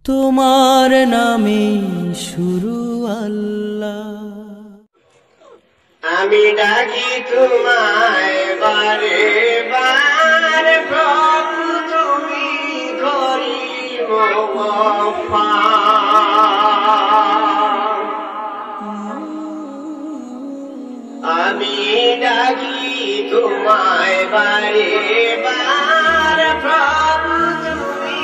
তোমার নামে শুরু আল্লাহ। আমি ডাকি তোমায় বারে বার প্রভু তুমি করিম গফফার। আমি ডাকি তোমায় বারে বার প্রভু তুমি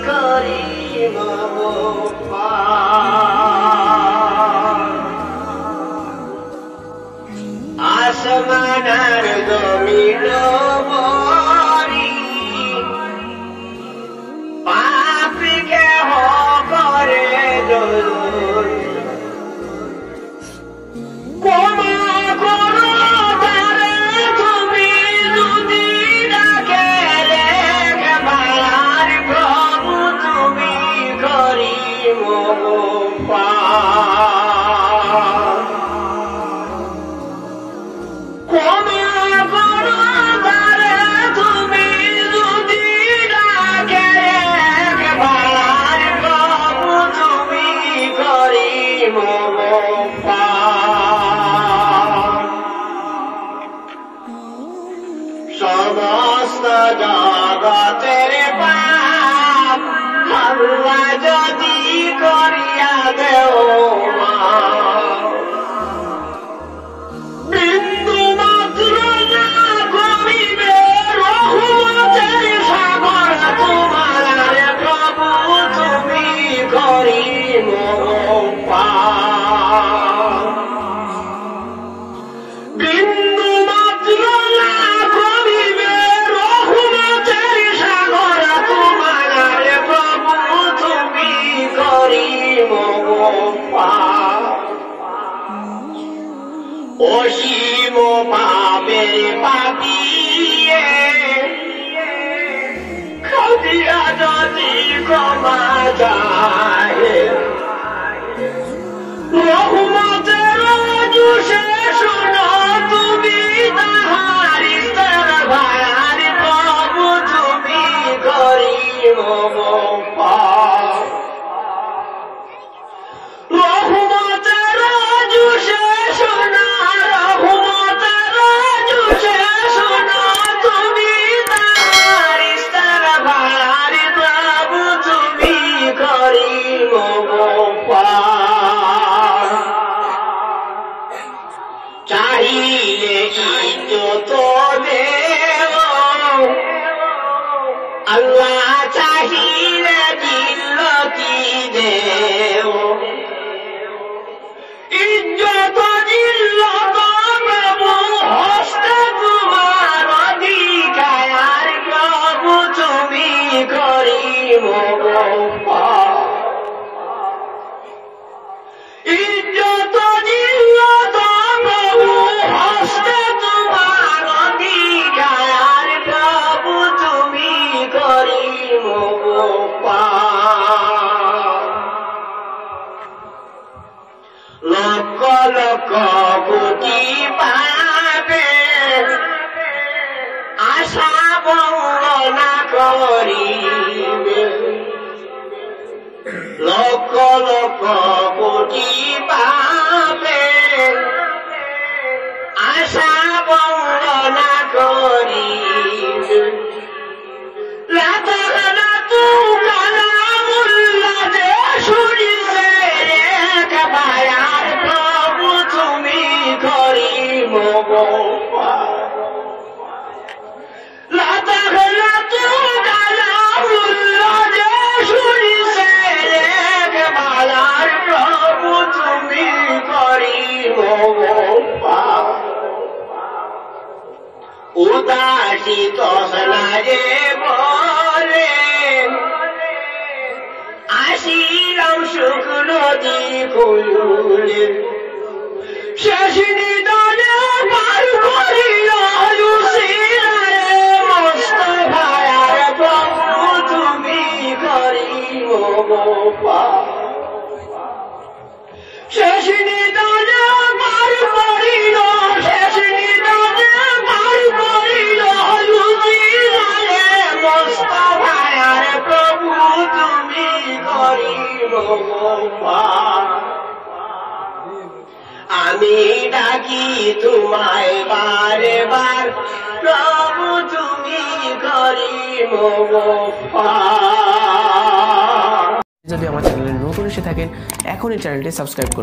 করিম গফফার। আসমান আর জমিন ভরি পাপীকে করে দূর। ক্ষমা করো তারে তুমি যদি ডাকে একবার প্রভু তুমি করিম গফফার। ক্ষমা করো তারে তুমি যদি ডাকে একবার প্রভু তুমি করিম গফফার। সমস্ত জগতের পাপ আল্লাহ যদি করিয়া দেও মাফ। বিন্দু মাত্র না কমিবে রহমতের সাগর তোমার প্রভু তুমি করিম গফফার। বিন্দু মাত্র না কমিবে রহমতের সাগর তোমার প্রভু তুমি করিম গফফার। অসীম পাপের পাপিয়ে খাদিয়া যদি ক্ষমা চাহে রহমতের জুসে শোনো তুমি তাহার ইস্তেগফার প্রভু তুমি করিম গফফার। রহমতের জুসে শোনো রহমতের জুসে শোনো তুমি তাহার ইস্তেগফার প্রভু তুমি করিম গফফার। চাহিলে ইজ্জত দেও আল্লাহ চাহিলে জিল্লতি দেও। ইজ্জত জিল্লত প্রভু হস্তে তোমার অধিকার প্রভু তুমি করিম গফফার। ইজ্জত জিল্লত প্রভু হস্তে তোমার অধিকার প্রভু তুমি করিম গফফার। লক্ষ লক্ষ কোটি পাপে আশা বন্দনা করিবে। লক্ষ লক্ষ কোটি পাপে আশা বন্দনা করিবে। রাতের রাতু কালামুল্লাহ যে শুনিছে একবার প্রভু তুমি করিম গফফার। রাতের রাতু কালামুল্লাহ যে শুনিছে একবার প্রভু তুমি করিম গফফার। উদাসী তসনা যে বলে আসিলাম সুখ নদী কুলে শেষ নিদানে পার করিয়া উসিলায় মুস্তাফার প্রভু তুমি করিম গফফার। শেষ নিদানে পার করিল শেষ নিদানে পার করিল উসিলায় মুস্তাফার প্রভু তুমি করিম আমি ডাকি তোমায় বারে বার প্রভু তুমি করিম গফফার। যদি আমার চ্যানেলে নতুন এসে থাকেন এখনই চ্যানেলটি সাবস্ক্রাইব করুন।